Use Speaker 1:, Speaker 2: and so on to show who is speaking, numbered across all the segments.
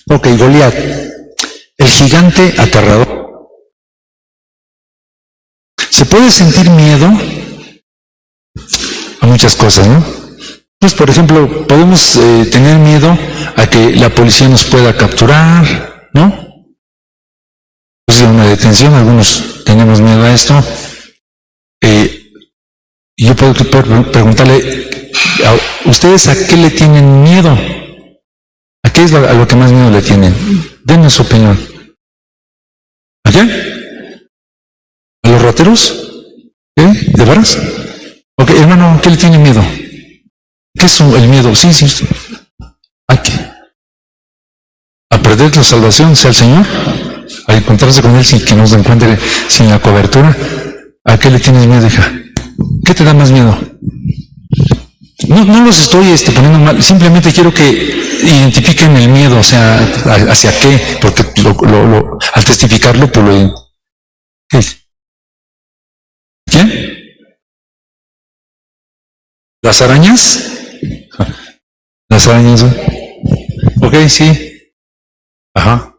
Speaker 1: Ok, Goliat, el gigante aterrador. Se puede sentir miedo a muchas cosas, ¿no? Pues, por ejemplo, podemos tener miedo a que la policía nos pueda capturar, ¿no? Pues una detención, algunos tenemos miedo a esto. Yo puedo preguntarle, ¿ustedes a qué le tienen miedo? ¿A qué es a lo que más miedo le tienen? Denme su opinión. ¿A qué? ¿A los rateros? ¿De veras? Ok, hermano, ¿a qué le tiene miedo? ¿Qué es el miedo? Sí. ¿A qué? ¿A perder la salvación, sea el Señor? ¿A encontrarse con Él sin que nos encuentre sin la cobertura? ¿A qué le tienes miedo, hija? ¿Qué te da más miedo? No los estoy poniendo mal, simplemente quiero que identifiquen el miedo, o sea, hacia qué, porque al testificarlo, pues ¿Quién? ¿Las arañas? Las arañas, ok, sí. Ajá.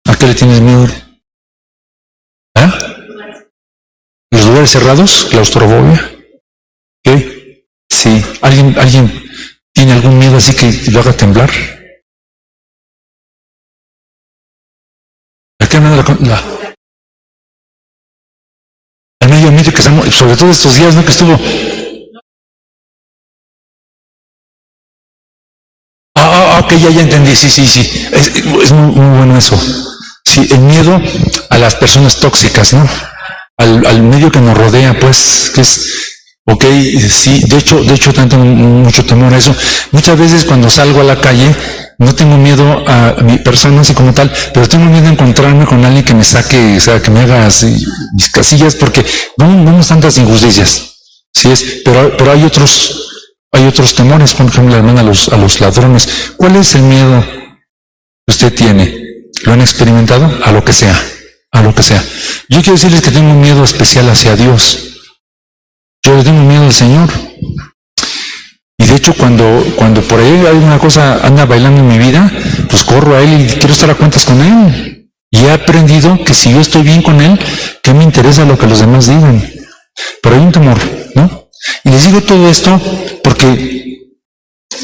Speaker 1: ¿A qué le tienes miedo? ¿Los lugares cerrados? ¿Claustrofobia? ¿Qué? Sí. ¿Alguien tiene algún miedo así que lo haga temblar? ¿A qué manera al medio ambiente que estamos, sobre todo estos días, ¿no? Que estuvo. Ok, ya entendí, sí. Es muy bueno eso. Sí, el miedo a las personas tóxicas, ¿no? Al medio que nos rodea, pues, que es, ok, sí, de hecho tengo mucho temor a eso. Muchas veces cuando salgo a la calle, no tengo miedo a mi persona así como tal, pero tengo miedo a encontrarme con alguien que me saque, o sea, que me haga así mis casillas, porque vemos tantas injusticias, sí es, pero hay otros temores, por ejemplo, hermano, a los ladrones. ¿Cuál es el miedo que usted tiene? ¿Lo han experimentado? A lo que sea. Yo quiero decirles que tengo un miedo especial hacia Dios. Yo le tengo miedo al Señor. Y de hecho, cuando por ahí hay una cosa anda bailando en mi vida, pues corro a Él y quiero estar a cuentas con Él. Y he aprendido que si yo estoy bien con Él, ¿qué me interesa lo que los demás digan? Pero hay un temor, ¿no? Y les digo todo esto porque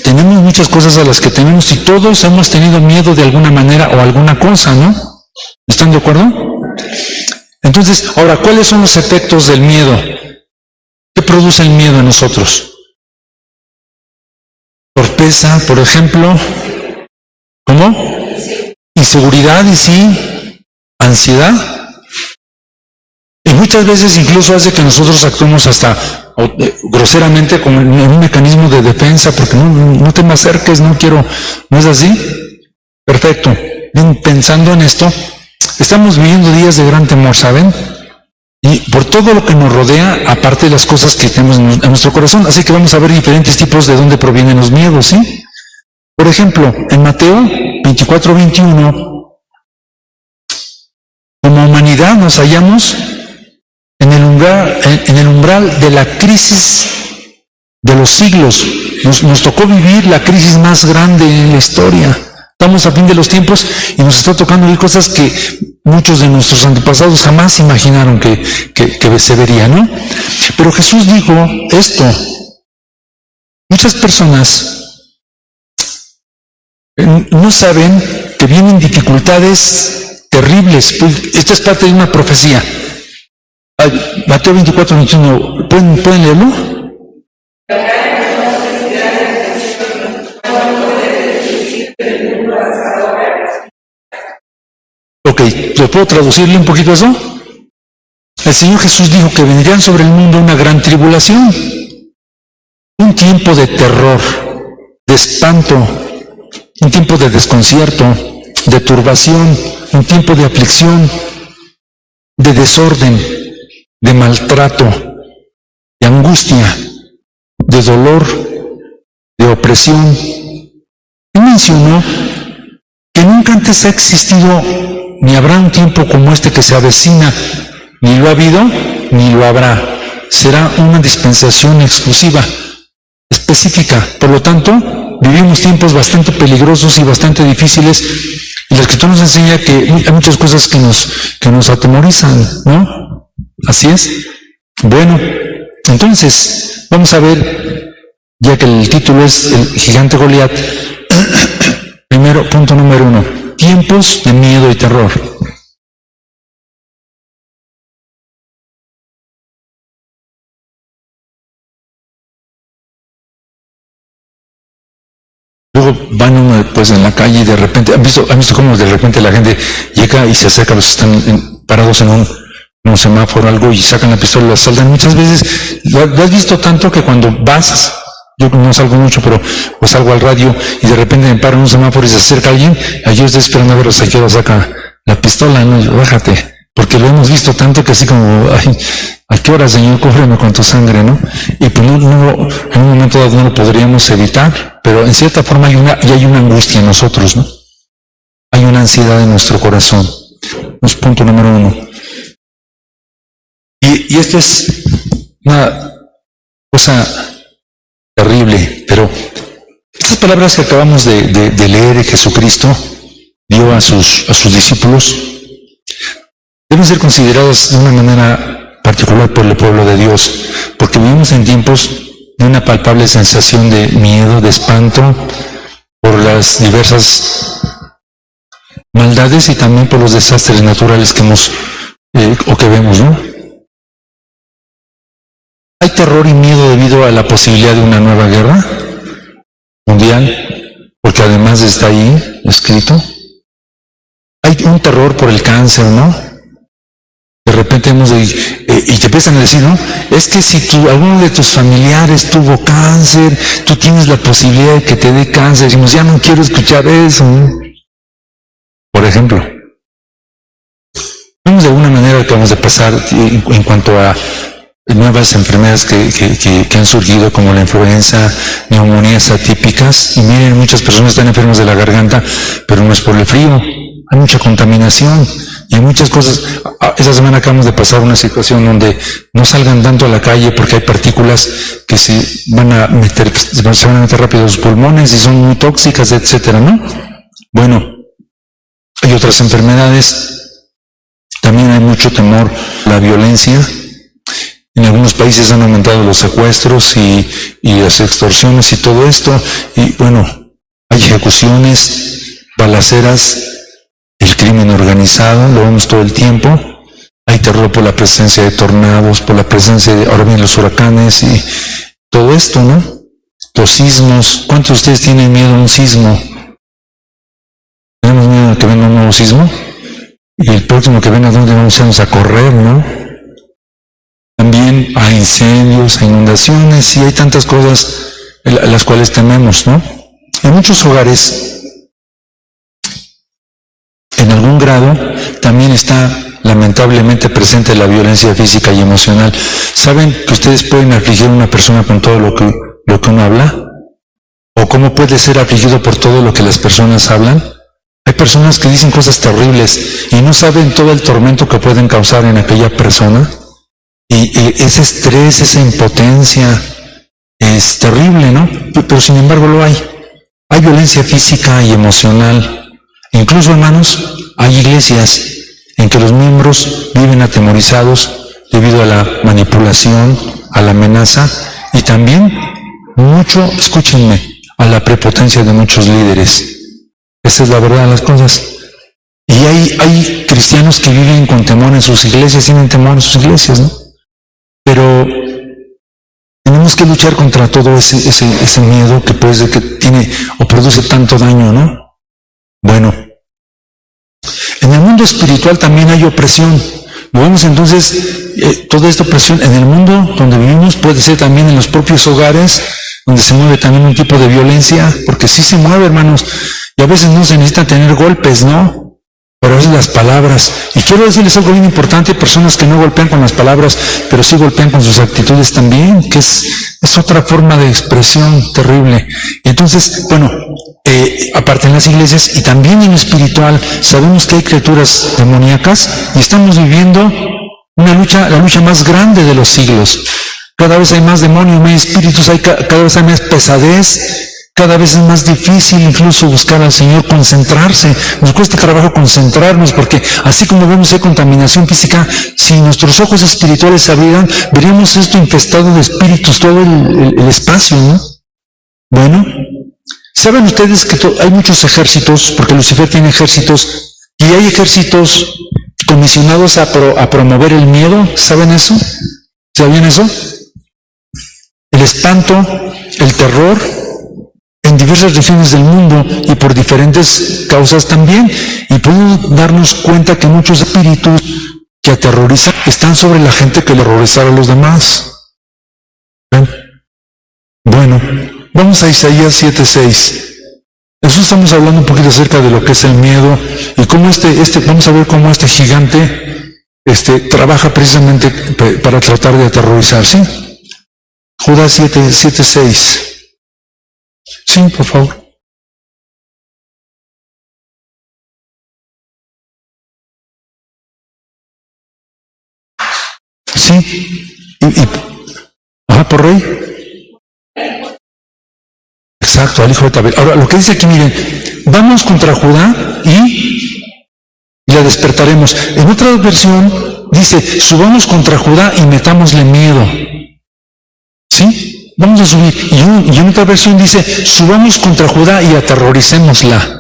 Speaker 1: tenemos muchas cosas a las que tenemos y todos hemos tenido miedo de alguna manera o alguna cosa, ¿no? ¿Están de acuerdo? Entonces, ahora, ¿cuáles son los efectos del miedo? ¿Qué produce el miedo en nosotros? Torpeza, por ejemplo. ¿Cómo? Inseguridad, y sí. Ansiedad. Y muchas veces incluso hace que nosotros actuemos hasta groseramente como en un mecanismo de defensa, porque no te me acerques, no quiero, ¿no es así? Perfecto. Bien, pensando en esto, estamos viviendo días de gran temor, ¿saben? Y por todo lo que nos rodea, aparte de las cosas que tenemos en nuestro corazón, así que vamos a ver diferentes tipos de dónde provienen los miedos, ¿sí? Por ejemplo, en Mateo 24:21, como humanidad nos hallamos en el umbral de la crisis de los siglos. Nos tocó vivir la crisis más grande en la historia. Estamos a fin de los tiempos y nos está tocando ver cosas que muchos de nuestros antepasados jamás imaginaron que se vería, ¿no? Pero Jesús dijo esto. Muchas personas no saben que vienen dificultades terribles. Esta es parte de una profecía. Mateo 24:21, ¿pueden leerlo? Ok, ¿lo puedo traducirle un poquito eso? El Señor Jesús dijo que vendrían sobre el mundo una gran tribulación, un tiempo de terror, de espanto, un tiempo de desconcierto, de turbación, un tiempo de aflicción, de desorden, de maltrato, de angustia, de dolor, de opresión. Y mencionó que nunca antes ha existido ni habrá un tiempo como este que se avecina, ni lo ha habido, ni lo habrá. Será una dispensación exclusiva, específica. Por lo tanto, vivimos tiempos bastante peligrosos y bastante difíciles, y la Escritura nos enseña que hay muchas cosas que nos atemorizan, ¿no? Así es. Bueno, entonces, vamos a ver, ya que el título es El gigante Goliat, punto número 1, tiempos de miedo y terror. Luego van uno pues en la calle y de repente, ¿han visto cómo de repente la gente llega y se acerca a los que están parados en un semáforo o algo y sacan la pistola y la saltan? Muchas veces lo has visto tanto que cuando vas, yo no salgo mucho, pero pues salgo al radio y de repente me paro en un semáforo y se acerca alguien, yo estoy esperando a ver a qué hora saca la pistola, no, bájate, porque lo hemos visto tanto que así como, ay, ¿a qué hora, Señor? Cúbreme con tu sangre, ¿no? Y pues en un momento dado no lo podríamos evitar, pero en cierta forma hay una angustia en nosotros, ¿no? Hay una ansiedad en nuestro corazón. Es punto número 1. Y esto es una cosa terrible, pero estas palabras que acabamos de leer, Jesucristo dio a sus discípulos, deben ser consideradas de una manera particular por el pueblo de Dios, porque vivimos en tiempos de una palpable sensación de miedo, de espanto, por las diversas maldades y también por los desastres naturales que que vemos, ¿no? Hay terror y miedo debido a la posibilidad de una nueva guerra mundial, porque además está ahí escrito. Hay un terror por el cáncer, ¿no? De repente y te empiezan a decir, ¿no? Es que si alguno de tus familiares tuvo cáncer, tú tienes la posibilidad de que te dé cáncer. Decimos, ya no quiero escuchar eso, ¿no? Por ejemplo, vemos de alguna manera que vamos a pasar en cuanto a nuevas enfermedades que han surgido, como la influenza, neumonías atípicas, y miren, muchas personas están enfermas de la garganta, pero no es por el frío, hay mucha contaminación, y hay muchas cosas. Esta semana acabamos de pasar una situación donde no salgan tanto a la calle porque hay partículas que se van a meter rápido a los pulmones y son muy tóxicas, etcétera, ¿no? Bueno, hay otras enfermedades, también hay mucho temor, la violencia. En algunos países han aumentado los secuestros y las extorsiones y todo esto, y bueno, hay ejecuciones, balaceras, el crimen organizado, lo vemos todo el tiempo. Hay terror por la presencia de tornados, por la presencia de, ahora bien, los huracanes y todo esto, ¿no? Los sismos. ¿Cuántos de ustedes tienen miedo a un sismo? ¿Tenemos miedo a que venga un nuevo sismo? Y el próximo que venga, ¿dónde vamos a correr, no? También hay incendios, hay inundaciones y hay tantas cosas a las cuales tememos, ¿no? En muchos hogares, en algún grado, también está lamentablemente presente la violencia física y emocional. ¿Saben que ustedes pueden afligir a una persona con todo lo que uno habla? ¿O cómo puede ser afligido por todo lo que las personas hablan? Hay personas que dicen cosas terribles y no saben todo el tormento que pueden causar en aquella persona. Y ese estrés, esa impotencia es terrible, ¿no? Pero sin embargo lo hay. Hay violencia física y emocional. Incluso, hermanos, hay iglesias en que los miembros viven atemorizados debido a la manipulación, a la amenaza y también mucho, escúchenme, a la prepotencia de muchos líderes. Esa es la verdad de las cosas. Y hay cristianos que viven con temor en sus iglesias, tienen temor en sus iglesias, ¿no? Pero tenemos que luchar contra todo ese miedo que tiene o produce tanto daño, ¿no? Bueno, en el mundo espiritual también hay opresión. Lo vemos entonces, toda esta opresión en el mundo donde vivimos puede ser también en los propios hogares, donde se mueve también un tipo de violencia, porque sí se mueve, hermanos, y a veces no se necesita tener golpes, ¿no? Pero es las palabras. Y quiero decirles algo bien importante: hay personas que no golpean con las palabras, pero sí golpean con sus actitudes también, que es otra forma de expresión terrible. Y entonces, bueno, aparte en las iglesias y también en lo espiritual, sabemos que hay criaturas demoníacas y estamos viviendo la lucha más grande de los siglos. Cada vez hay más demonios, más espíritus, cada vez hay más pesadez, Cada vez es más difícil incluso buscar al Señor, concentrarse. Nos cuesta trabajo concentrarnos porque así como vemos contaminación física, si nuestros ojos espirituales se abrieran, veríamos esto infestado de espíritus, todo el espacio, ¿no? Bueno, ¿saben ustedes que hay muchos ejércitos, porque Lucifer tiene ejércitos, y hay ejércitos comisionados a promover el miedo? ¿Saben eso? ¿Sabían eso? El espanto, el terror, en diversas regiones del mundo y por diferentes causas también. Y podemos darnos cuenta que muchos espíritus que aterrorizan están sobre la gente que le horrorizara a los demás. ¿Ven? Bueno, vamos a Isaías 7:6. Eso estamos hablando un poquito acerca de lo que es el miedo y cómo vamos a ver cómo este gigante trabaja precisamente para tratar de aterrorizar, ¿sí? Judas 7:6. Sí, por favor. Sí. Por rey. Exacto, al hijo de Tabel. Ahora, lo que dice aquí, miren, vamos contra Judá y la despertaremos. En otra versión dice, subamos contra Judá y metámosle miedo. ¿Sí? Vamos a subir. Y en otra versión dice, subamos contra Judá y aterroricémosla.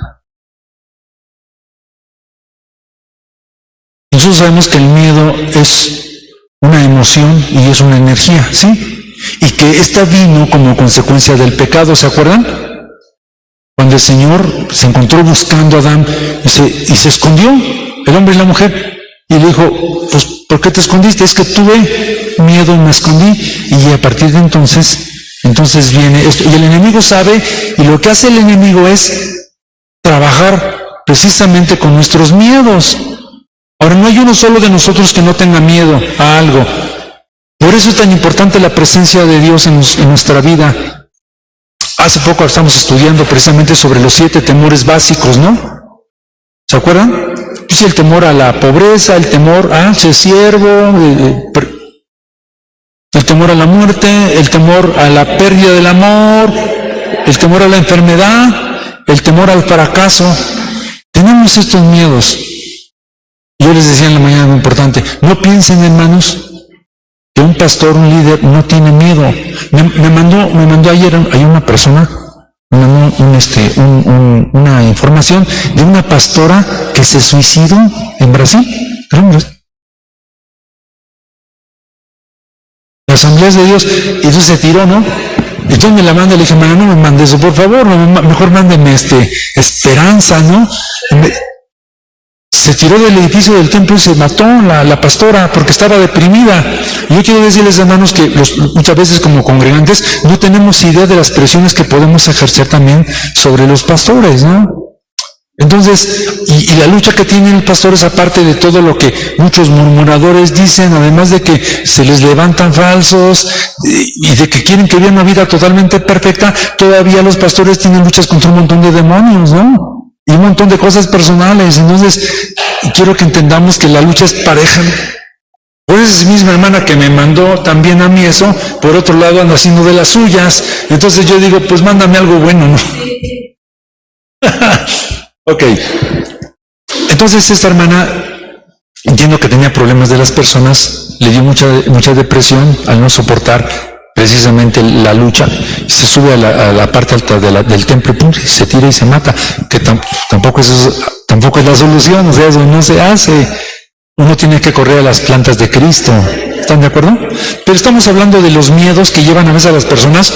Speaker 1: Nosotros sabemos que el miedo es una emoción y es una energía, ¿sí? Y que esta vino como consecuencia del pecado, ¿se acuerdan? Cuando el Señor se encontró buscando a Adán y se escondió, el hombre y la mujer, y le dijo, pues, ¿por qué te escondiste? Es que tuve miedo y me escondí, y a partir de entonces viene esto, y el enemigo sabe, y lo que hace el enemigo es trabajar precisamente con nuestros miedos. Ahora, no hay uno solo de nosotros que no tenga miedo a algo. Por eso es tan importante la presencia de Dios en nuestra vida. Hace poco estamos estudiando precisamente sobre los 7 temores básicos, ¿no? ¿Se acuerdan? Pues el temor a la pobreza, el temor a ser siervo, el temor a la muerte, el temor a la pérdida del amor, el temor a la enfermedad, el temor al fracaso. Tenemos estos miedos. Yo les decía en la mañana muy importante, no piensen, hermanos, que un pastor, un líder, no tiene miedo. Me mandó ayer, hay una persona, me mandó una información de una pastora que se suicidó en Brasil. La Asamblea de Dios, y entonces se tiró, ¿no? Y entonces me la manda y le dije, no me mande eso, por favor, mejor mándeme esperanza, ¿no? Se tiró del edificio del templo y se mató la pastora porque estaba deprimida. Y yo quiero decirles, hermanos, que muchas veces como congregantes no tenemos idea de las presiones que podemos ejercer también sobre los pastores, ¿no? Entonces, y la lucha que tienen los pastores, aparte de todo lo que muchos murmuradores dicen, además de que se les levantan falsos y de que quieren que vivan una vida totalmente perfecta, todavía los pastores tienen luchas contra un montón de demonios, ¿no? Y un montón de cosas personales. Entonces, quiero que entendamos que la lucha es pareja. Pues es misma hermana que me mandó también a mí eso, por otro lado anda haciendo de las suyas. Entonces yo digo, pues mándame algo bueno, ¿no? Ok. Entonces esta hermana, entiendo que tenía problemas de las personas, le dio mucha depresión al no soportar precisamente la lucha, se sube a la parte alta del templo, pum, se tira y se mata, que tampoco es la solución, o sea, eso no se hace. Uno tiene que correr a las plantas de Cristo, ¿están de acuerdo? Pero estamos hablando de los miedos que llevan a veces a las personas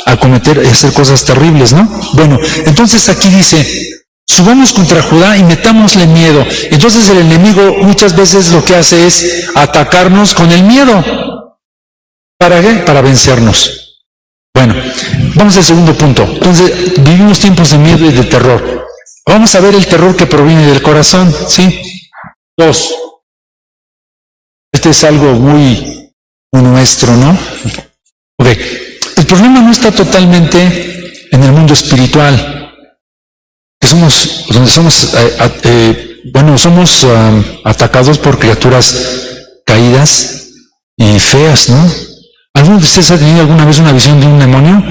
Speaker 1: a cometer y hacer cosas terribles, ¿no? Bueno, entonces aquí dice, subamos contra Judá y metámosle miedo. Entonces el enemigo muchas veces lo que hace es atacarnos con el miedo. ¿Para qué? Para vencernos. Bueno, vamos al segundo punto. Entonces, vivimos tiempos de miedo y de terror. Vamos a ver el terror que proviene del corazón, ¿sí? 2. Este es algo muy nuestro, ¿no? Ok. El problema no está totalmente en el mundo espiritual, que somos atacados por criaturas caídas y feas, ¿no? ¿Alguno de ustedes ha tenido alguna vez una visión de un demonio?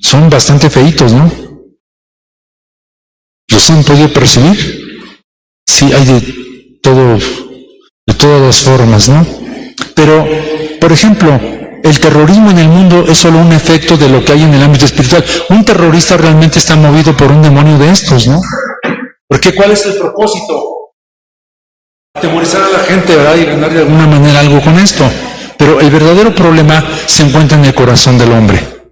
Speaker 1: son bastante feitos, ¿no? ¿Los han podido percibir? Sí, hay de todas las formas, ¿no? Pero, por ejemplo, el terrorismo en el mundo es solo un efecto de lo que hay en el ámbito espiritual. Un terrorista realmente está movido por un demonio de estos, ¿no? Porque ¿cuál es el propósito? Atemorizar a la gente, ¿verdad? Y ganar de alguna manera algo con esto. Pero el verdadero problema se encuentra en el corazón del hombre.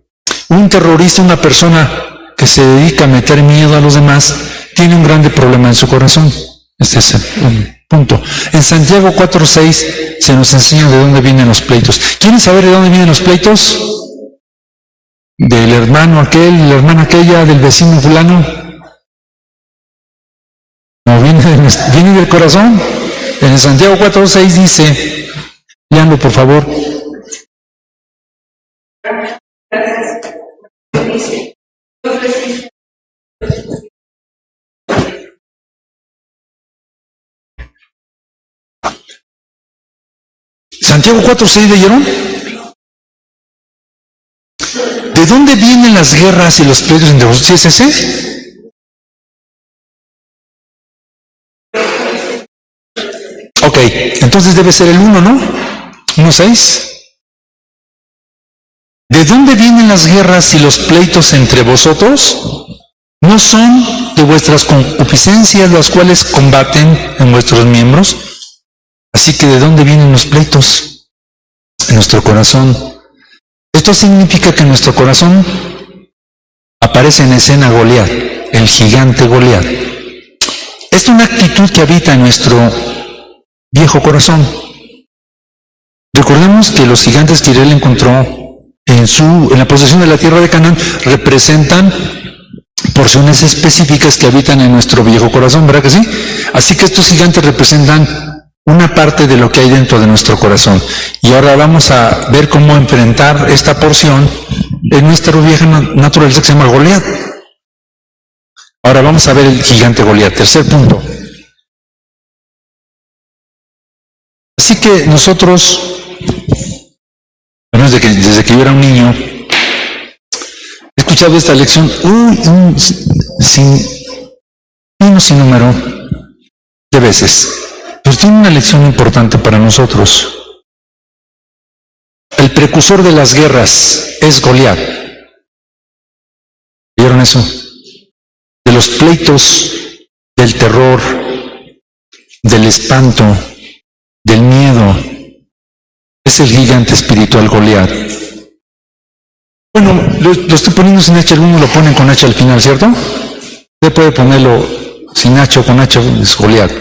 Speaker 1: Un terrorista, una persona que se dedica a meter miedo a los demás, tiene un grande problema en su corazón. Este es el punto. En Santiago 4:6 se nos enseña de dónde vienen los pleitos. ¿Quieren saber de dónde vienen los pleitos? ¿Del hermano aquel, de la hermana aquella, del vecino fulano? No, viene del corazón. En Santiago 4:6 dice, léanlo por favor. Santiago 4:6, ¿leyeron? ¿De dónde vienen las guerras y los pleitos entre vosotros? ¿Sí es ese? Ok, entonces debe ser el 1, ¿no? 1:6. ¿De dónde vienen las guerras y los pleitos entre vosotros? ¿No son de vuestras concupiscencias las cuales combaten en vuestros miembros? Así que ¿de dónde vienen los pleitos? En nuestro corazón. Esto significa que en nuestro corazón aparece en escena Goliat, el gigante Goliat. Es una actitud que habita en nuestro viejo corazón. Recordemos que los gigantes que Israel encontró en la posesión de la tierra de Canaán representan porciones específicas que habitan en nuestro viejo corazón, ¿verdad que sí? Así que estos gigantes representan una parte de lo que hay dentro de nuestro corazón. Y ahora vamos a ver cómo enfrentar esta porción en nuestra vieja naturaleza que se llama Goliat. Ahora vamos a ver el gigante Goliat. Tercer punto. Así que nosotros, bueno, desde que yo era un niño, he escuchado esta lección sin número de veces. Pero tiene una lección importante para nosotros. El precursor de las guerras es Goliat. ¿Vieron eso? De los pleitos, del terror, del espanto, del miedo, es el gigante espiritual Goliat. Bueno, lo estoy poniendo sin H, algunos lo ponen con H al final, ¿cierto? Usted puede ponerlo sin H o con H, es Goliat.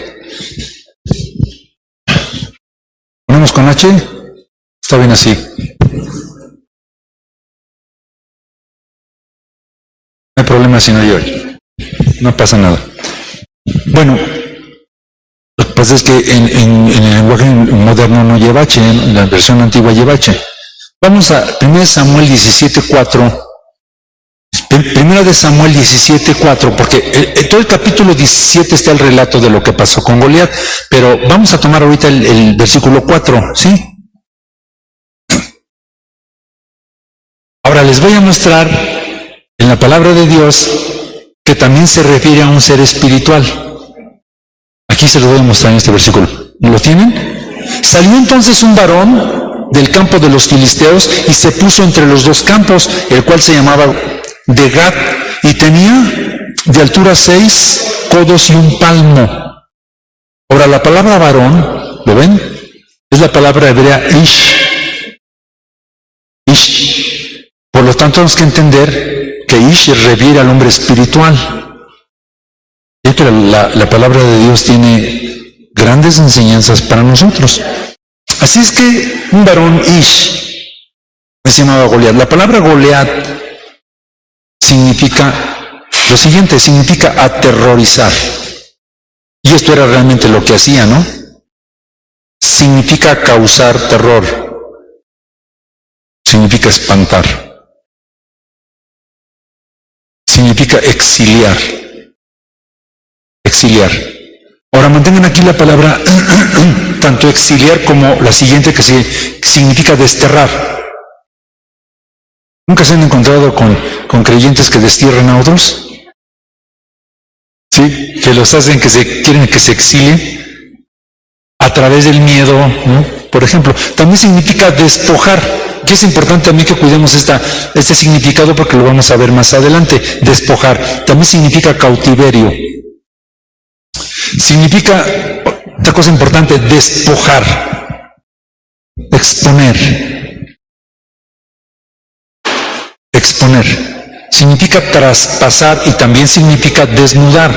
Speaker 1: ¿Ponemos con H? Está bien así. No hay problema si no llueve. No pasa nada. Bueno, lo que pasa es que en el lenguaje moderno no lleva H, en la versión antigua lleva H. Vamos a 1 Samuel 17:4. 1 de Samuel 17:4, porque en todo el capítulo 17 está el relato de lo que pasó con Goliat, pero vamos a tomar ahorita el versículo 4, ¿sí? Ahora les voy a mostrar en la palabra de Dios que también se refiere a un ser espiritual. Aquí se lo voy a mostrar en este versículo. ¿Lo tienen? Salió entonces un varón del campo de los filisteos y se puso entre los dos campos, el cual se llamaba de Gat, y tenía de altura 6 codos y un palmo. Ahora la palabra varón, ¿lo ven? Es la palabra hebrea Ish. Ish. Por lo tanto tenemos que entender que Ish refiere al hombre espiritual. Y que la palabra de Dios tiene grandes enseñanzas para nosotros. Así es que un varón Ish se llamaba Goliat. La palabra Goliat significa lo siguiente, significa aterrorizar. Y esto era realmente lo que hacía, ¿no? Significa causar terror. Significa espantar. Significa exiliar. Exiliar. Ahora mantengan aquí la palabra tanto exiliar como la siguiente que significa desterrar. ¿Nunca se han encontrado con creyentes que destierran a otros? Sí, que los hacen quieren que se exilien a través del miedo, ¿no? Por ejemplo, también significa despojar, que es importante también que cuidemos este significado porque lo vamos a ver más adelante. Despojar, también significa cautiverio. Significa, otra cosa importante, despojar, exponer. Significa traspasar y también significa desnudar.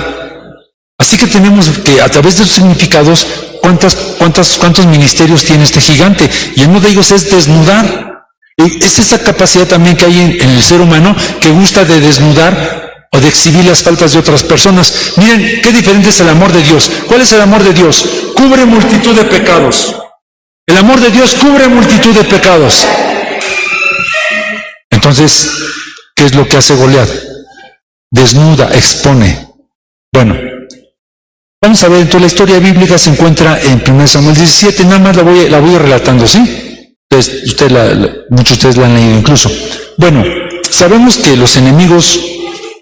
Speaker 1: Así que tenemos que, a través de sus significados, ¿cuántos ministerios tiene este gigante? Y uno de ellos es desnudar. Es esa capacidad también que hay en el ser humano que gusta de desnudar o de exhibir las faltas de otras personas. Miren, qué diferente es el amor de Dios. ¿Cuál es el amor de Dios? Cubre multitud de pecados. El amor de Dios cubre multitud de pecados. Entonces, ¿qué es lo que hace Goliat? Desnuda, expone. Bueno, vamos a ver, entonces la historia bíblica se encuentra en 1 Samuel 17, nada más la voy relatando, ¿sí? Entonces, muchos de ustedes la han leído incluso. Bueno, sabemos que los enemigos,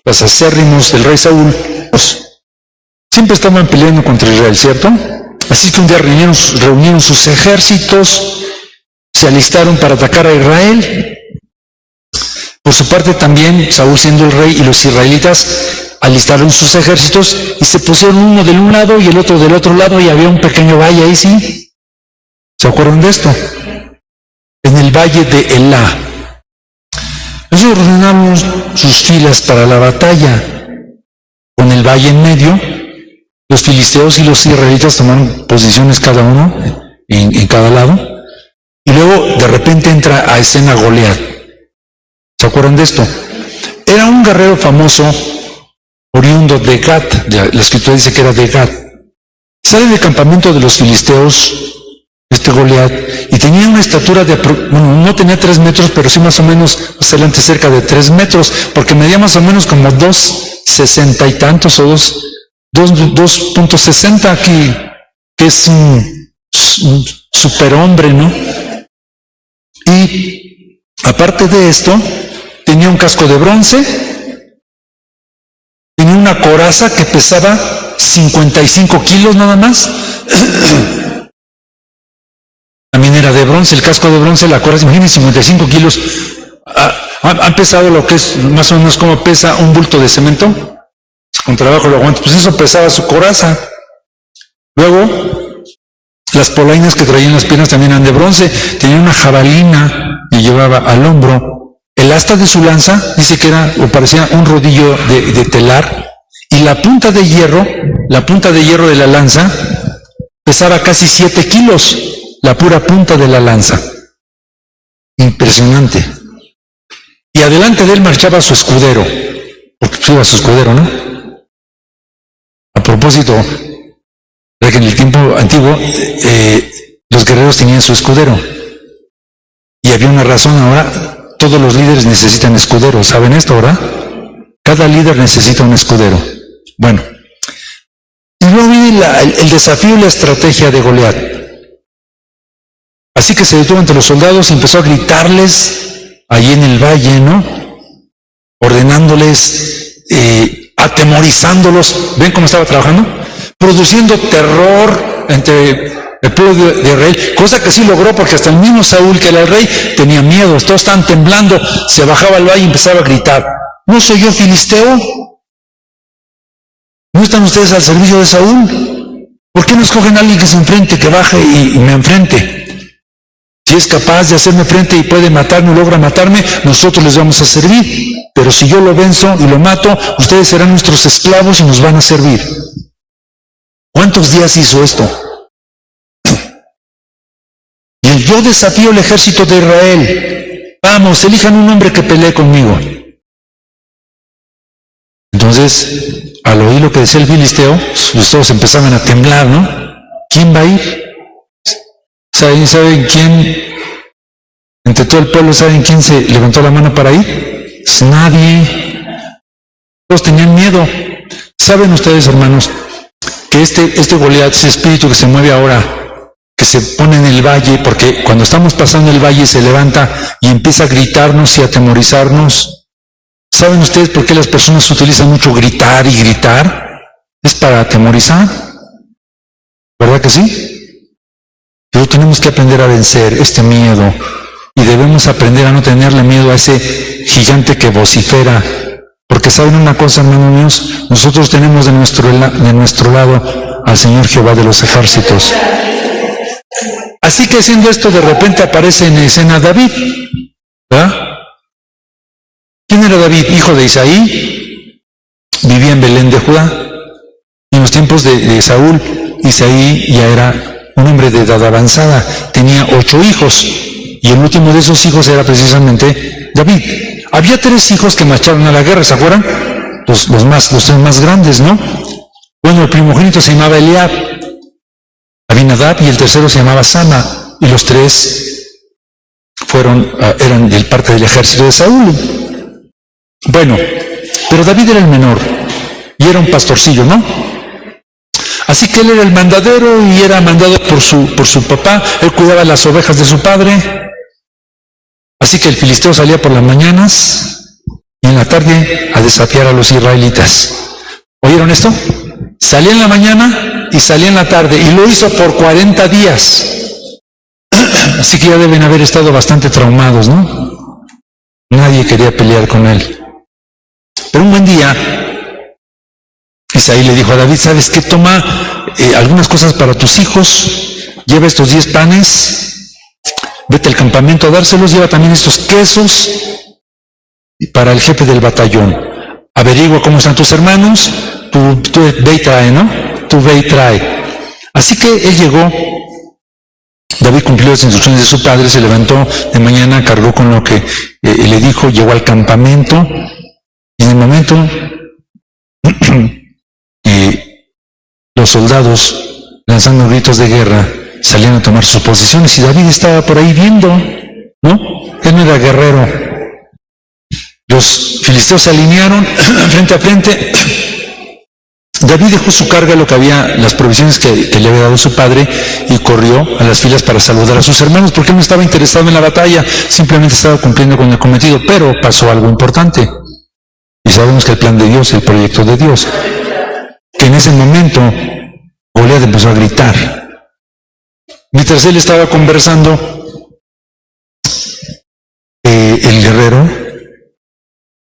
Speaker 1: los acérrimos del rey Saúl, siempre estaban peleando contra Israel, ¿cierto? Así que un día reunieron sus ejércitos, se alistaron para atacar a Israel. Por su parte también, Saúl siendo el rey y los israelitas alistaron sus ejércitos y se pusieron uno del un lado y el otro del otro lado y había un pequeño valle ahí, ¿sí? ¿Se acuerdan de esto? En el valle de Elá. Ellos ordenaron sus filas para la batalla. Con el valle en medio, los filisteos y los israelitas tomaron posiciones cada uno en cada lado. Y luego de repente entra a escena Goliat. ¿Se acuerdan de esto? Era un guerrero famoso, oriundo de Gat. La escritura dice que era de Gat. Sale del campamento de los filisteos, Goliat, y tenía una estatura de, bueno, no tenía 3 metros, pero sí más o menos, adelante cerca de 3 metros, porque medía más o menos como 2,60 y tantos, o 2,60 aquí, que es un superhombre, ¿no? Y aparte de esto, tenía un casco de bronce, tenía una coraza que pesaba 55 kilos nada más. También era de bronce, el casco de bronce, la coraza, imagínense, 55 kilos. ¿Han pesado lo que es más o menos como pesa un bulto de cemento? Con trabajo lo aguanta. Pues eso pesaba su coraza. Luego, las polainas que traían las piernas también eran de bronce. Tenía una jabalina que llevaba al hombro. El asta de su lanza, dice que era, o parecía un rodillo de telar. Y la punta de hierro de la lanza, pesaba casi 7 kilos. La pura punta de la lanza. Impresionante. Y adelante de él marchaba su escudero, porque iba su escudero, ¿no? A propósito, de que en el tiempo antiguo los guerreros tenían su escudero. Y había una razón ahora, todos los líderes necesitan escuderos, ¿saben esto ahora? Cada líder necesita un escudero. Bueno, y luego viene el desafío y la estrategia de Goliat. Así que se detuvo ante los soldados y empezó a gritarles allí en el valle, ¿no? Ordenándoles, atemorizándolos. ¿Ven cómo estaba trabajando? Produciendo terror entre el pueblo de Israel, cosa que sí logró porque hasta el mismo Saúl, que era el rey, tenía miedo. Todos estaban temblando, se bajaba al valle y empezaba a gritar: ¿no soy yo filisteo? ¿No están ustedes al servicio de Saúl? ¿Por qué no escogen a alguien que se enfrente, que baje y me enfrente? Si es capaz de hacerme frente y puede matarme o logra matarme, nosotros les vamos a servir. Pero si yo lo venzo y lo mato, ustedes serán nuestros esclavos y nos van a servir. ¿Cuántos días hizo esto? Y yo desafío al ejército de Israel. Vamos, elijan un hombre que pelee conmigo. Entonces, al oír lo que decía el filisteo, pues todos empezaban a temblar, ¿no? ¿Quién va a ir? ¿Saben quién? Entre todo el pueblo, ¿saben quién se levantó la mano para ir? Pues nadie. Todos tenían miedo. ¿Saben ustedes, hermanos, que este Goliat, ese espíritu que se mueve ahora, que se pone en el valle, porque cuando estamos pasando el valle se levanta y empieza a gritarnos y a atemorizarnos. ¿Saben ustedes por qué las personas utilizan mucho gritar y gritar? Es para atemorizar. ¿Verdad que sí? Pero tenemos que aprender a vencer este miedo y debemos aprender a no tenerle miedo a ese gigante que vocifera. Porque saben una cosa, hermanos míos, nosotros tenemos de nuestro lado al Señor Jehová de los ejércitos. Así que haciendo esto, de repente aparece en escena David, ¿verdad? ¿Quién era David? Hijo de Isaí, vivía en Belén de Judá. En los tiempos de Saúl, Isaí ya era un hombre de edad avanzada, tenía 8 hijos, y el último de esos hijos era precisamente David. Había 3 hijos que marcharon a la guerra, ¿se acuerdan? Los más grandes, ¿no? Bueno, el primogénito se llamaba Eliab, Abinadab, y el tercero se llamaba Sama, y los 3 eran del parte del ejército de Saúl. Bueno, pero David era el menor, y era un pastorcillo, ¿no? Así que él era el mandadero y era mandado por su papá, él cuidaba las ovejas de su padre. Así que el filisteo salía por las mañanas y en la tarde a desafiar a los israelitas. ¿Oyeron esto? Salía en la mañana y salía en la tarde, y lo hizo por 40 días. Así que ya deben haber estado bastante traumados, ¿no? Nadie quería pelear con él. Pero un buen día, Isaí le dijo a David, ¿sabes qué? Toma algunas cosas para tus hijos, lleva estos 10 panes, vete al campamento a dárselos, lleva también estos quesos para el jefe del batallón. Averigua cómo están tus hermanos, tú ve y trae, ¿no? Tú ve y trae. Así que él llegó, David cumplió las instrucciones de su padre, se levantó de mañana, cargó con lo que le dijo, llegó al campamento, y en el momento los soldados, lanzando gritos de guerra, salían a tomar sus posiciones, y David estaba por ahí viendo, ¿no? Él no era guerrero. Los filisteos se alinearon frente a frente. David dejó su carga, lo que había, las provisiones que le había dado su padre, y corrió a las filas para saludar a sus hermanos, porque él no estaba interesado en la batalla, simplemente estaba cumpliendo con el cometido. Pero pasó algo importante, y sabemos que el plan de Dios, el proyecto de Dios, que en ese momento Goliat empezó a gritar. Mientras él estaba conversando, el guerrero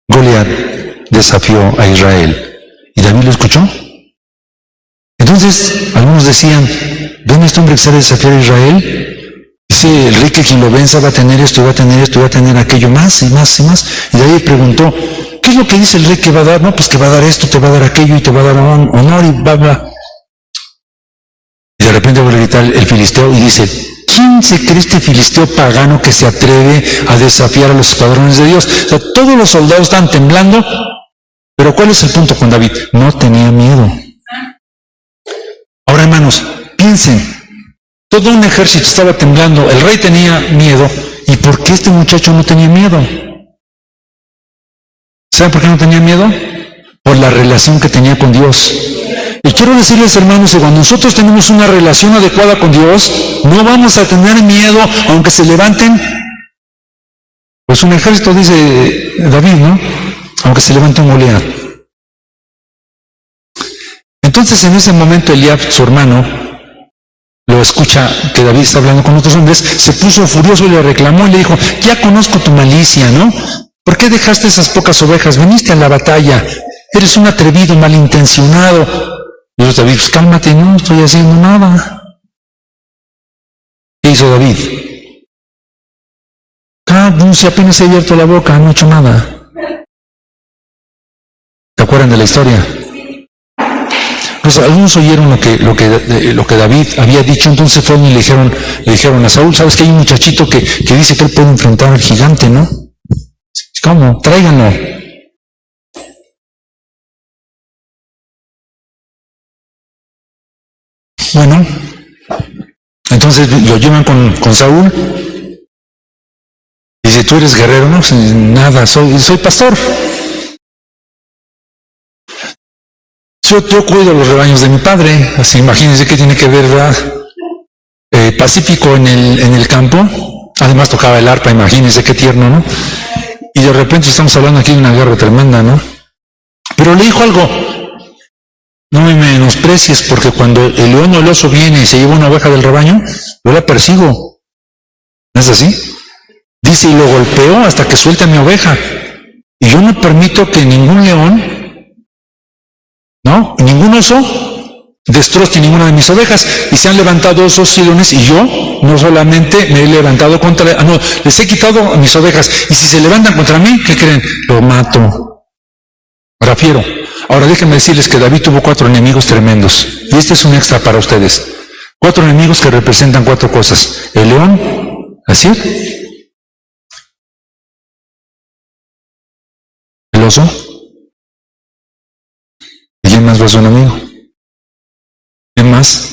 Speaker 1: Goliat desafió a Israel, y David lo escuchó. Entonces algunos decían, ¿ven este hombre que sabe desafiar a Israel? Dice el rey que quien lo venza va a tener esto, y va a tener esto, y va a tener aquello, más y más y más. Y David preguntó, ¿qué es lo que dice el rey que va a dar? No, pues que va a dar esto, te va a dar aquello, y te va a dar honor, y bla, bla. Y de repente vuelve a gritar el filisteo y dice, ¿quién se cree este filisteo pagano que se atreve a desafiar a los escuadrones de Dios? O sea, todos los soldados estaban temblando, pero ¿cuál es el punto con David? No tenía miedo. Ahora, hermanos, piensen, todo un ejército estaba temblando, el rey tenía miedo, ¿y por qué este muchacho no tenía miedo? ¿Saben por qué no tenía miedo? Por la relación que tenía con Dios. Y quiero decirles, hermanos, que cuando nosotros tenemos una relación adecuada con Dios, no vamos a tener miedo aunque se levanten. Pues un ejército, dice David, ¿no? Aunque se levante un Goliat. Entonces en ese momento Eliab, su hermano, lo escucha que David está hablando con otros hombres, se puso furioso y le reclamó y le dijo, ya conozco tu malicia, ¿no? ¿Por qué dejaste esas pocas ovejas? Viniste a la batalla, eres un atrevido, malintencionado. Y los David, pues cálmate, no estoy haciendo nada. ¿Qué hizo David? Si apenas he abierto la boca, no he hecho nada. ¿Se acuerdan de la historia? Pues algunos oyeron lo que David había dicho, entonces fueron y le dijeron a Saúl, ¿sabes que hay un muchachito que dice que él puede enfrentar al gigante, ¿no? ¿Cómo? Tráiganlo. Bueno, entonces lo llevan con Saúl. Dice, ¿tú eres guerrero? No, nada, soy pastor. Yo cuido los rebaños de mi padre. Así, imagínense qué tiene que ver, ¿verdad? pacífico en el campo. Además tocaba el arpa, imagínense qué tierno, ¿no? Y de repente estamos hablando aquí de una guerra tremenda, ¿no? Pero le dijo algo: no me menosprecies, porque cuando el león o el oso viene y se lleva una oveja del rebaño, yo la persigo. ¿No es así? Dice, y lo golpeo hasta que suelte a mi oveja. Y yo no permito que ningún león, ¿no?, ningún oso destroce ninguna de mis ovejas. Y se han levantado osos y leones, y yo no solamente me he levantado contra... no, les he quitado a mis ovejas. Y si se levantan contra mí, ¿qué creen? Lo mato. Refiero. Ahora déjenme decirles que David tuvo 4 enemigos tremendos. Y este es un extra para ustedes. 4 enemigos que representan 4 cosas. El león, así, el oso. ¿Y quién más va a ser un amigo? ¿Quién más?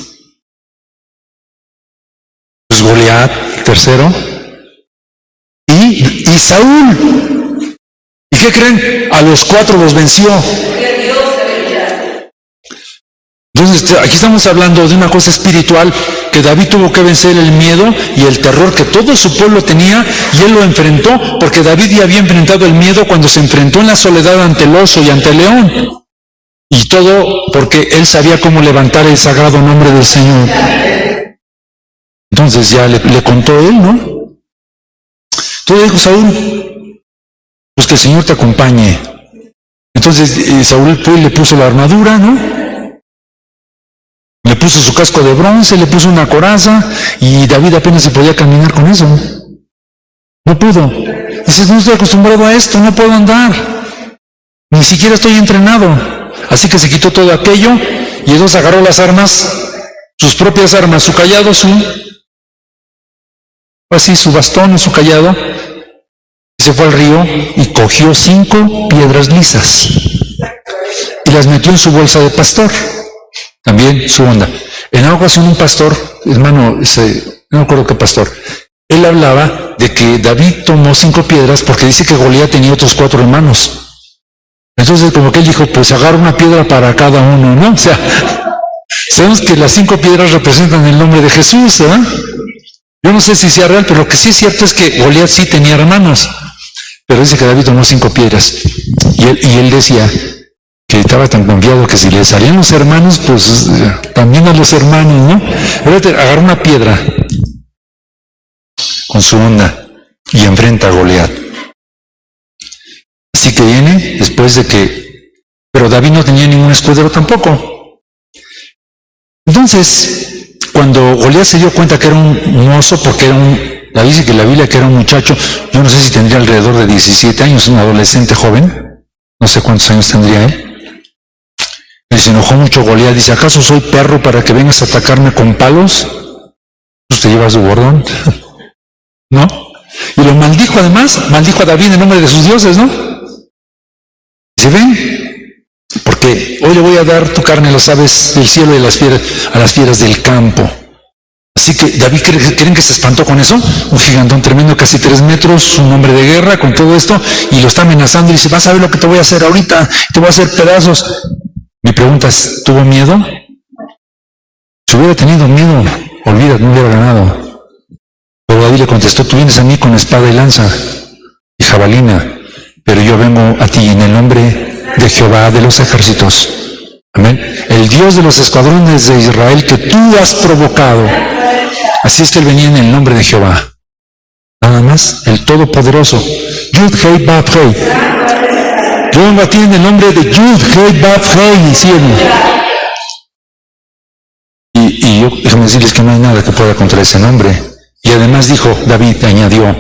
Speaker 1: Pues Goliat, tercero. Y Saúl. ¿Y qué creen? A los 4 los venció. Entonces, aquí estamos hablando de una cosa espiritual, que David tuvo que vencer el miedo y el terror que todo su pueblo tenía, y él lo enfrentó, porque David ya había enfrentado el miedo cuando se enfrentó en la soledad ante el oso y ante el león. Y todo porque él sabía cómo levantar el sagrado nombre del Señor. Entonces ya le contó él, ¿no? Entonces dijo Saúl, pues que el Señor te acompañe. Entonces Saúl fue y le puso la armadura, ¿no? Le puso su casco de bronce, le puso una coraza, y David apenas se podía caminar con eso. No pudo. Dice, no estoy acostumbrado a esto, no puedo andar. Ni siquiera estoy entrenado. Así que se quitó todo aquello, y entonces agarró las armas, sus propias armas, su callado, su bastón y su callado, y se fue al río y cogió 5 piedras lisas y las metió en su bolsa de pastor. También su onda. En una ocasión un pastor, hermano, no me acuerdo qué pastor, él hablaba de que David tomó 5 piedras porque dice que Goliat tenía otros 4 hermanos. Entonces como que él dijo, pues agarra una piedra para cada uno, ¿no? O sea, sabemos que las 5 piedras representan el nombre de Jesús, ¿verdad? Yo no sé si sea real, pero lo que sí es cierto es que Goliat sí tenía hermanos. Pero dice que David tomó 5 piedras. Y él decía que estaba tan confiado que si le salían los hermanos, pues también a los hermanos, ¿no? Pero agarra una piedra con su onda y enfrenta a Goliat. Así que viene después de que... Pero David no tenía ningún escudero tampoco. Entonces, cuando Goliat se dio cuenta que era un oso, porque era dice que la Biblia que era un muchacho, yo no sé si tendría alrededor de 17 años, un adolescente joven, no sé cuántos años tendría él. Y se enojó mucho Goliat, dice, ¿acaso soy perro para que vengas a atacarme con palos? Pues te llevas su bordón, ¿no? Y lo maldijo además, maldijo a David en nombre de sus dioses, ¿no? ¿Se ven? Porque hoy le voy a dar tu carne a las aves del cielo y a las fieras del campo. Así que David, ¿creen que se espantó con eso? Un gigantón tremendo, casi 3 metros, un hombre de guerra con todo esto, y lo está amenazando y dice, vas a ver lo que te voy a hacer ahorita, te voy a hacer pedazos. Mi pregunta es, ¿tuvo miedo? Si hubiera tenido miedo, olvídate, no hubiera ganado. Pero David le contestó, tú vienes a mí con espada y lanza y jabalina, pero yo vengo a ti en el nombre de Jehová de los ejércitos. Amén. El Dios de los escuadrones de Israel que tú has provocado. Así es que él venía en el nombre de Jehová. Nada más, el Todopoderoso. Yud Hei Vav Hei. Yo vengo a ti en el nombre de Yud Hei Vav Hei, cielo. Y yo, déjame decirles que no hay nada que pueda contra ese nombre. Y además dijo, David añadió,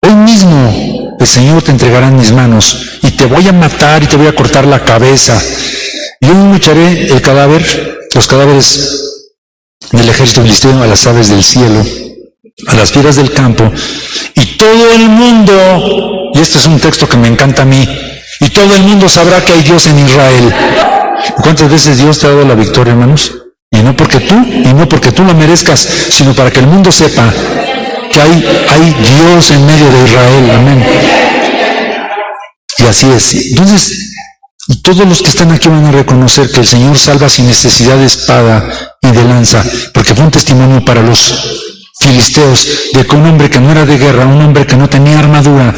Speaker 1: hoy mismo el Señor te entregará en mis manos, y te voy a matar y te voy a cortar la cabeza. Y yo lucharé el cadáver, los cadáveres del ejército filisteo a las aves del cielo, a las fieras del campo, y todo el mundo, y este es un texto que me encanta a mí, y todo el mundo sabrá que hay Dios en Israel. ¿Cuántas veces Dios te ha dado la victoria, hermanos? Y no porque tú lo merezcas, sino para que el mundo sepa que hay Dios en medio de Israel. Amén. Y así es. Entonces, y todos los que están aquí van a reconocer que el Señor salva sin necesidad de espada, y de lanza, porque fue un testimonio para los filisteos de que un hombre que no era de guerra, un hombre que no tenía armadura,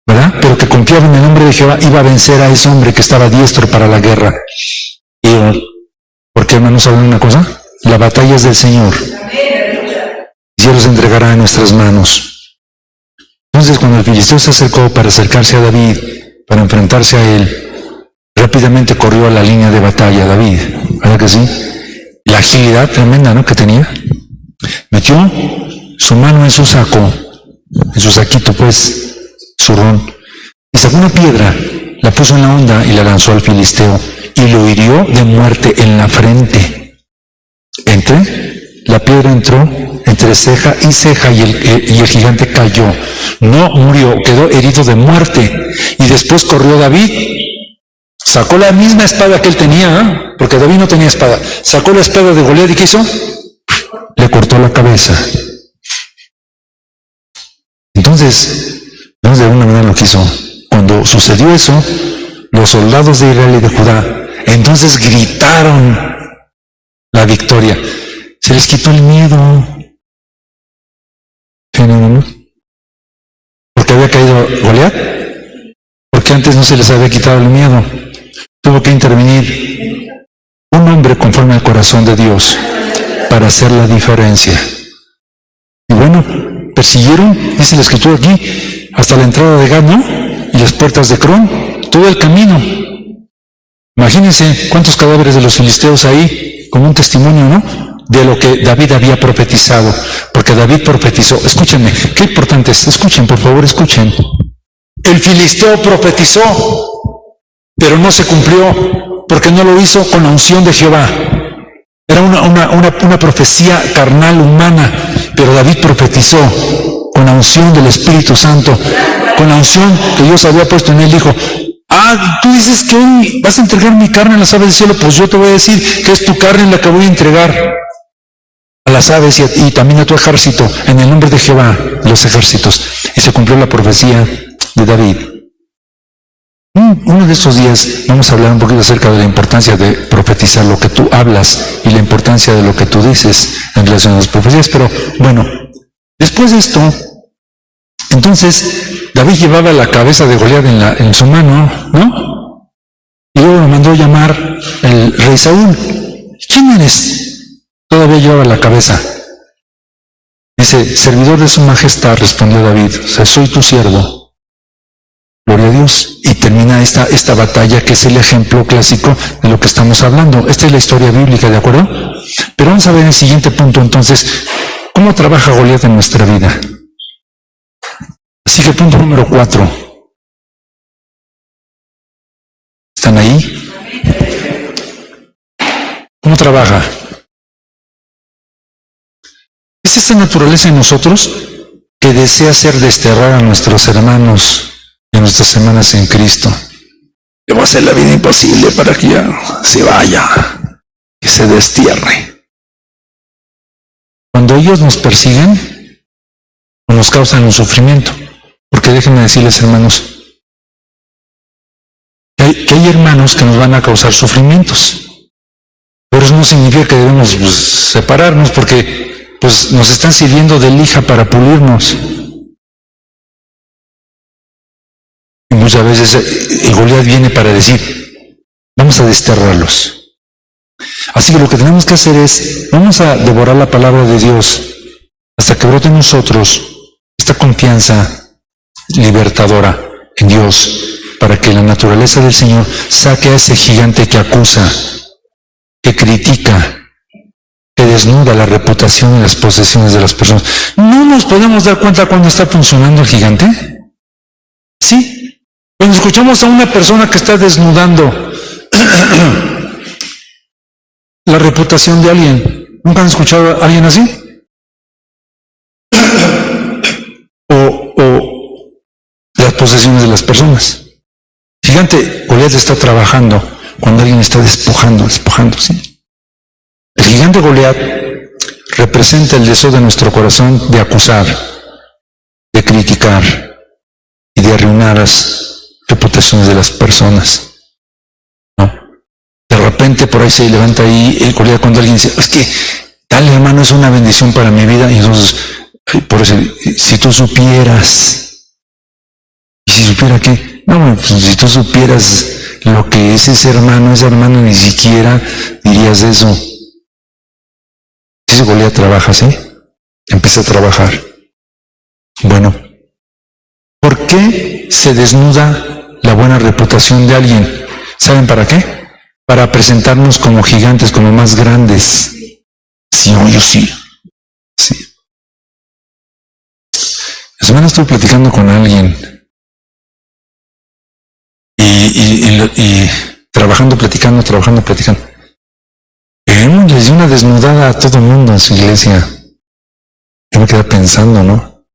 Speaker 1: ¿verdad?, pero que confiaba en el nombre de Jehová, iba a vencer a ese hombre que estaba diestro para la guerra. Y porque, hermanos, ¿saben una cosa? La batalla es del Señor. Y Él los entregará en nuestras manos. Entonces, cuando el filisteo se acercó para acercarse a David, para enfrentarse a él, rápidamente corrió a la línea de batalla David. ¿Verdad que sí? La agilidad tremenda, ¿no?, que tenía. Metió su mano en su saco, en su saquito, pues, zurrón, y sacó una piedra, la puso en la honda y la lanzó al filisteo, y lo hirió de muerte en la frente. La piedra entró entre ceja y ceja, y el gigante cayó. No murió, quedó herido de muerte. Y después corrió David, sacó la misma espada que él tenía, porque David no tenía espada. Sacó la espada de Goliat y ¿qué hizo? Le cortó la cabeza. Entonces, de alguna manera lo quiso. Cuando sucedió eso, los soldados de Israel y de Judá, entonces gritaron la victoria. Se les quitó el miedo. Porque había caído Goliat, porque antes no se les había quitado el miedo. Tuvo que intervenir un hombre conforme al corazón de Dios para hacer la diferencia. Y bueno, persiguieron, dice la escritura aquí, hasta la entrada de Gad, ¿no?, y las puertas de Cron, todo el camino. Imagínense cuántos cadáveres de los filisteos ahí, como un testimonio, ¿no?, de lo que David había profetizado. Porque David profetizó, escúchenme, qué importante es, escuchen, por favor, escuchen. El filisteo profetizó, pero no se cumplió, porque no lo hizo con la unción de Jehová. Era una profecía carnal, humana, pero David profetizó con la unción del Espíritu Santo, con la unción que Dios había puesto en él. Dijo: tú dices que hoy vas a entregar mi carne a las aves del cielo, pues yo te voy a decir que es tu carne la que voy a entregar a las aves y también a tu ejército, en el nombre de Jehová, los ejércitos. Y se cumplió la profecía de David. Uno de estos días vamos a hablar un poquito acerca de la importancia de profetizar lo que tú hablas y la importancia de lo que tú dices en relación a las profecías. Pero bueno, después de esto, entonces David llevaba la cabeza de Goliat en su mano, ¿no? Y luego lo mandó llamar el rey Saúl. ¿Quién eres? Todavía llevaba la cabeza. Dice: servidor de su majestad, respondió David. O sea, soy tu siervo. Gloria a Dios. Y termina esta batalla, que es el ejemplo clásico de lo que estamos hablando. Esta es la historia bíblica, ¿de acuerdo? Pero vamos a ver en el siguiente punto, entonces, ¿cómo trabaja Goliat en nuestra vida? Así que punto número 4. ¿Están ahí? ¿Cómo trabaja? Es esta naturaleza en nosotros que desea hacer desterrar a nuestros hermanos en nuestras semanas en Cristo. Le va a hacer la vida imposible para que ya se vaya, que se destierre. Cuando ellos nos persiguen, nos causan un sufrimiento. Porque déjenme decirles, hermanos, que hay hermanos que nos van a causar sufrimientos. Pero eso no significa que debemos separarnos, porque nos están sirviendo de lija para pulirnos. Y muchas veces el Goliat viene para decir: vamos a desterrarlos. Así que lo que tenemos que hacer es, vamos a devorar la palabra de Dios hasta que brote en nosotros esta confianza libertadora en Dios, para que la naturaleza del Señor saque a ese gigante que acusa, que critica, que desnuda la reputación y las posesiones de las personas. ¿No nos podemos dar cuenta cuando está funcionando el gigante? Sí. Cuando escuchamos a una persona que está desnudando la reputación de alguien, ¿nunca han escuchado a alguien así? O las posesiones de las personas. El gigante Goliat está trabajando cuando alguien está despojando, ¿sí? El gigante Goliat representa el deseo de nuestro corazón de acusar, de criticar y de arruinar las reputaciones de las personas, ¿no? De repente por ahí se levanta ahí el Goliat cuando alguien dice, es que tal hermano es una bendición para mi vida, y entonces, por eso, si tú supieras, ¿y si supiera qué? No, pues, si tú supieras lo que es ese hermano ni siquiera dirías eso. Ese Goliat trabaja, ¿sí? Empieza a trabajar. Bueno, ¿por qué se desnuda la buena reputación de alguien? ¿Saben para qué? Para presentarnos como gigantes, como más grandes. Sí, yo sí. Sí. La semana estuve platicando con alguien y trabajando, platicando. Les dio una desnudada a todo el mundo en su iglesia. Yo me quedé pensando, ¿no?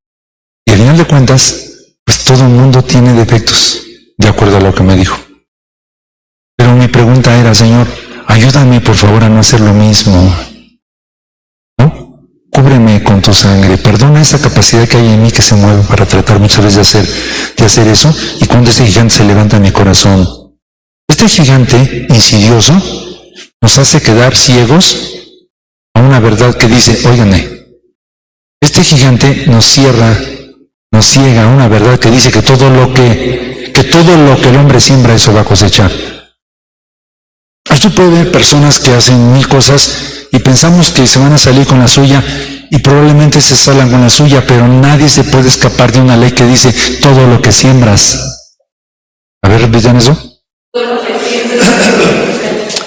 Speaker 1: Y al final de cuentas, pues todo el mundo tiene defectos, de acuerdo a lo que me dijo. Pero mi pregunta era, Señor, ayúdame por favor a no hacer lo mismo, ¿no? Cúbreme con tu sangre, perdona esa capacidad que hay en mí que se mueve para tratar muchas veces de hacer eso, y cuando este gigante se levanta en mi corazón. Este gigante insidioso nos hace quedar ciegos a una verdad que dice, óiganme, este gigante nos ciega a una verdad que dice que todo lo que el hombre siembra, eso va a cosechar. Usted puede ver personas que hacen mil cosas y pensamos que se van a salir con la suya, y probablemente se salgan con la suya, pero nadie se puede escapar de una ley que dice todo lo que siembras. A ver, repitan eso.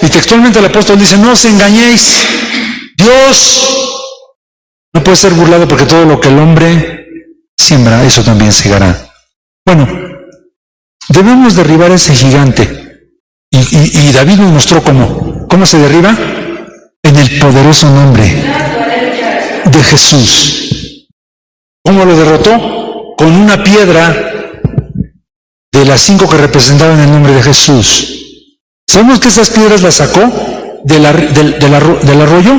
Speaker 1: Y textualmente el apóstol dice, no os engañéis, Dios no puede ser burlado, porque todo lo que el hombre siembra, eso también segará. Bueno, debemos derribar ese gigante. Y David nos mostró cómo se derriba, en el poderoso nombre de Jesús. ¿Cómo lo derrotó? Con una piedra de las 5 que representaban el nombre de Jesús. ¿Sabemos que esas piedras las sacó del arroyo?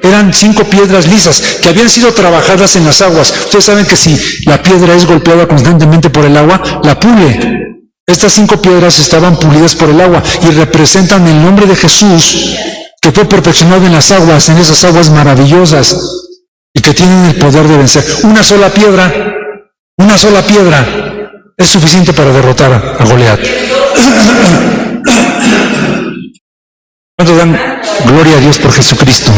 Speaker 1: Eran 5 piedras lisas que habían sido trabajadas en las aguas. Ustedes saben que si la piedra es golpeada constantemente por el agua, la pule. Estas 5 piedras estaban pulidas por el agua y representan el nombre de Jesús, que fue perfeccionado en las aguas, en esas aguas maravillosas, y que tienen el poder de vencer. Una sola piedra es suficiente para derrotar a Goliat. ¿Cuántos dan gloria a Dios por Jesucristo?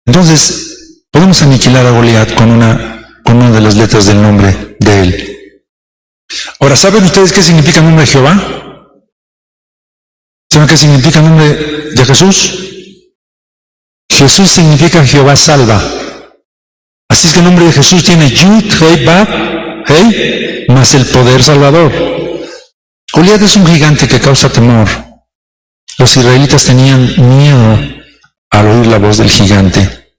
Speaker 1: Entonces, podemos aniquilar a Goliat con una de las letras del nombre de él. Ahora, ¿saben ustedes qué significa el nombre de Jehová? ¿Saben qué significa el nombre de Jesús? Jesús significa Jehová salva. Así es que el nombre de Jesús tiene Yud, Hei, Bab, Hei, más el poder salvador. Goliat es un gigante que causa temor. Los israelitas tenían miedo al oír la voz del gigante.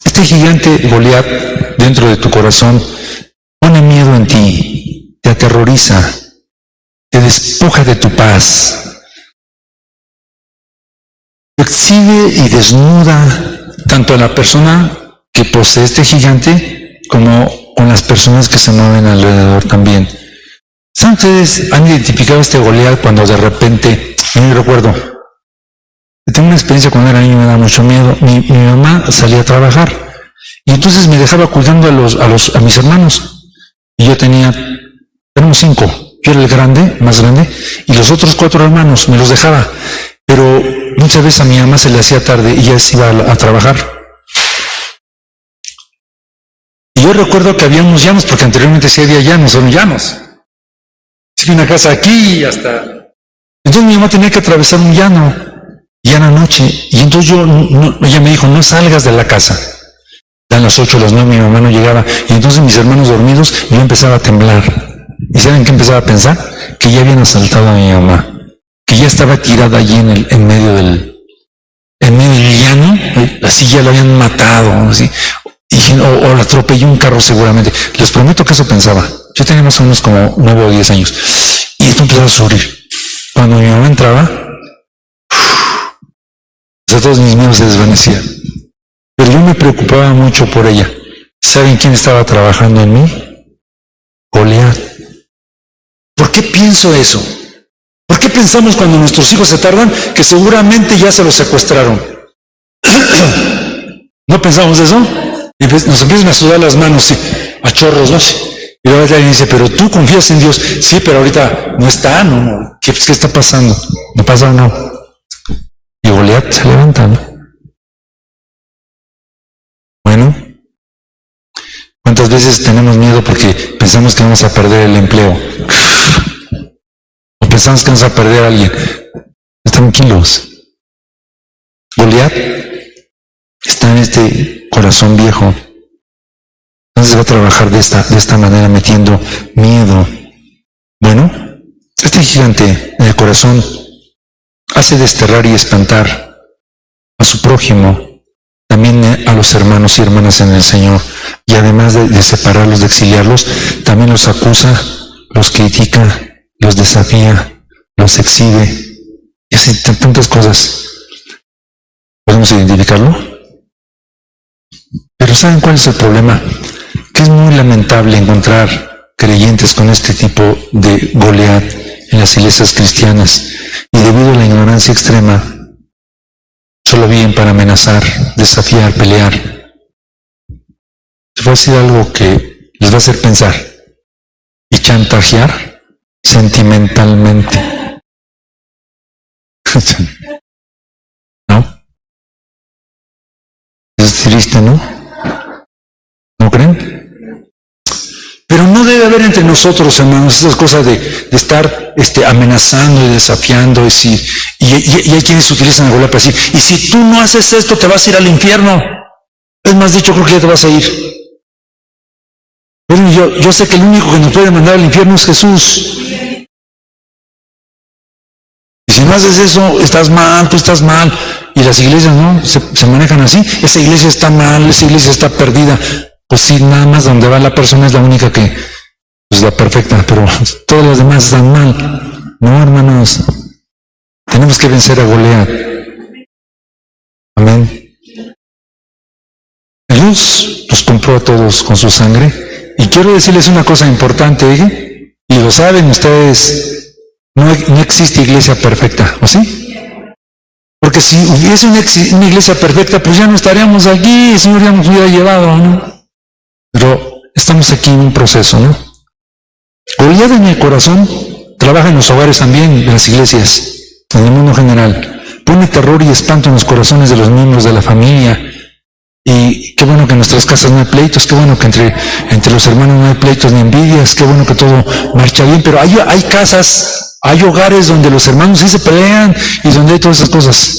Speaker 1: Este gigante, Goliat, dentro de tu corazón, pone miedo en ti, te aterroriza, te despoja de tu paz, te exhibe y desnuda tanto a la persona que posee este gigante como con las personas que se mueven alrededor también. ¿Saben ustedes, han identificado este Goliat cuando de repente, yo recuerdo, tengo una experiencia cuando era niño, me da mucho miedo, mi mamá salía a trabajar y entonces me dejaba cuidando a mis hermanos. Y yo éramos 5, yo era el grande, más grande, y los otros 4 hermanos me los dejaba. Pero muchas veces a mi mamá se le hacía tarde y ella se iba a trabajar. Y yo recuerdo que había unos llanos, porque anteriormente sí había llanos, son llanos. Sí, una casa aquí y hasta... Entonces mi mamá tenía que atravesar un llano, y era noche, y entonces ella me dijo, no salgas de la casa. Dan las 8, las 9, mi mamá no llegaba, y entonces mis hermanos dormidos, yo empezaba a temblar. ¿Y saben qué empezaba a pensar? Que ya habían asaltado a mi mamá, que ya estaba tirada allí en medio del llano, así ya la habían matado, así, o la atropelló un carro seguramente. Les prometo que eso pensaba. Yo tenía más o menos como 9 o 10 años, y esto empezaba a sufrir. Cuando mi mamá entraba, todos mis miedos se desvanecían. Pero yo me preocupaba mucho por ella. ¿Saben quién estaba trabajando en mí? Goliat. ¿Por qué pienso eso? pensamos cuando nuestros hijos se tardan? Que seguramente ya se los secuestraron. ¿No pensamos eso? Y nos empiezan a sudar las manos, sí, a chorros, ¿no? Y luego alguien dice, pero tú confías en Dios. Sí, pero ahorita no está, ¿no? ¿Qué está pasando? ¿No pasa o no? Y Goliat se levanta, ¿no? Bueno, ¿cuántas veces tenemos miedo porque pensamos que vamos a perder el empleo? O pensamos que vamos a perder a alguien. Tranquilos. Goliat está en este corazón viejo. Entonces va a trabajar de esta manera, metiendo miedo. Bueno, este gigante en el corazón hace desterrar y espantar a su prójimo, también a los hermanos y hermanas en el Señor, y además de separarlos, de exiliarlos, también los acusa, los critica, los desafía, los exhibe, y hace tantas cosas. ¿Podemos identificarlo? Pero ¿saben cuál es el problema? Que es muy lamentable encontrar creyentes con este tipo de Goliat en las iglesias cristianas, y debido a la ignorancia extrema, solo viven para amenazar, desafiar, pelear. Les voy a decir algo que les va a hacer pensar y chantajear sentimentalmente. ¿No? Es triste, ¿no? ¿No creen? Pero no debe haber entre nosotros, hermanos, esas cosas de estar amenazando y desafiando, y hay quienes utilizan a Goliat para decir, y si tú no haces esto, te vas a ir al infierno. Es más, dicho, creo que ya te vas a ir. Bueno, yo sé que el único que nos puede mandar al infierno es Jesús. Y si no haces eso, estás mal, tú estás mal. Y las iglesias, ¿no? Se manejan así. Esa iglesia está mal, esa iglesia está perdida. Pues sí, nada más donde va la persona es la única que es la perfecta, pero todas las demás están mal. No, hermanos, tenemos que vencer a Goliat. Amén. Dios los compró a todos con su sangre. Y quiero decirles una cosa importante, y lo saben ustedes, no existe iglesia perfecta, ¿o sí? Porque si hubiese una iglesia perfecta, pues ya no estaríamos aquí, el Señor ya nos hubiera llevado, ¿no? Pero estamos aquí en un proceso, ¿no? Goliat en el corazón trabaja en los hogares también, en las iglesias, en el mundo general. Pone terror y espanto en los corazones de los miembros de la familia. Y qué bueno que en nuestras casas no hay pleitos, qué bueno que entre los hermanos no hay pleitos ni envidias, qué bueno que todo marcha bien. Pero hay casas, hay hogares donde los hermanos sí se pelean y donde hay todas esas cosas.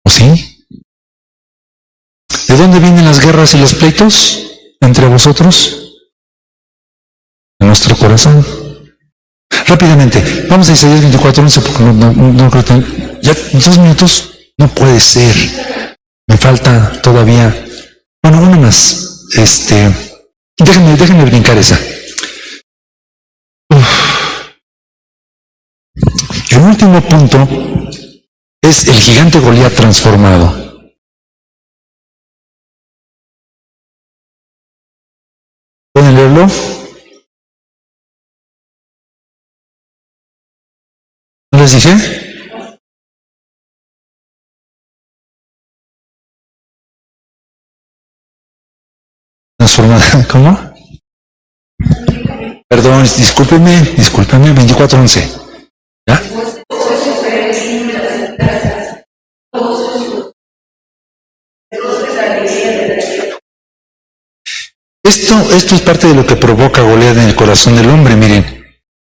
Speaker 1: ¿O sí? ¿De dónde vienen las guerras y los pleitos entre vosotros? De nuestro corazón. Rápidamente, vamos a Isaías 24:11 porque no creo que... Ya, 2 minutos, no puede ser. Me falta todavía... Bueno, una más. Déjenme brincar esa. El último punto es el gigante Goliat transformado. ¿Pueden leerlo? ¿No les dije? ¿Cómo? Perdón, discúlpeme, 24:11. ¿Ya? Esto es parte de lo que provoca Goliat en el corazón del hombre. Miren,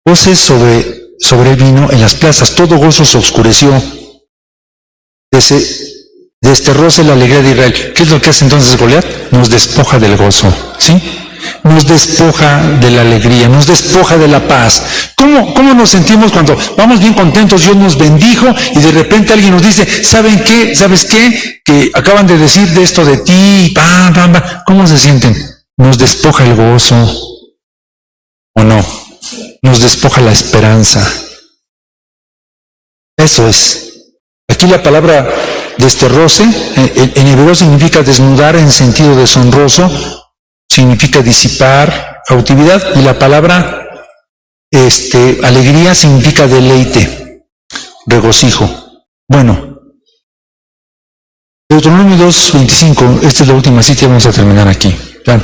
Speaker 1: voces sobre el vino en las plazas, todo gozo se oscureció, desterróse la alegría de Israel. ¿Qué es lo que hace entonces Goliat? Nos despoja del gozo, ¿sí? Nos despoja de la alegría, nos despoja de la paz. ¿Cómo nos sentimos cuando vamos bien contentos, Dios nos bendijo y de repente alguien nos dice, ¿saben qué? ¿Sabes qué? Que acaban de decir de esto de ti, ¿cómo se sienten? Nos despoja el gozo, ¿o no? Nos despoja la esperanza. Eso es. Aquí la palabra desterróse, en hebreo significa desnudar en sentido deshonroso, significa disipar, cautividad, y la palabra Alegría significa deleite, regocijo. Bueno, Deuteronomio 2:25, esta es la última cita, vamos a terminar aquí. ¿Ya?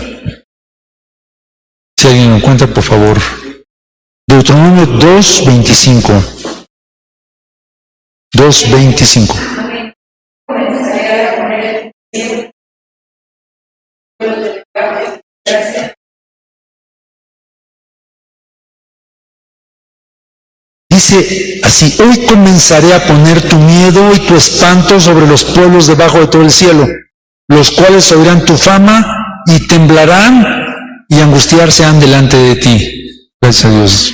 Speaker 1: Si alguien lo encuentra, por favor. Deuteronomio 2:25. 2:25. Dice así: hoy comenzaré a poner tu miedo y tu espanto sobre los pueblos debajo de todo el cielo, los cuales oirán tu fama y temblarán y angustiarse han delante de ti. Gracias a Dios.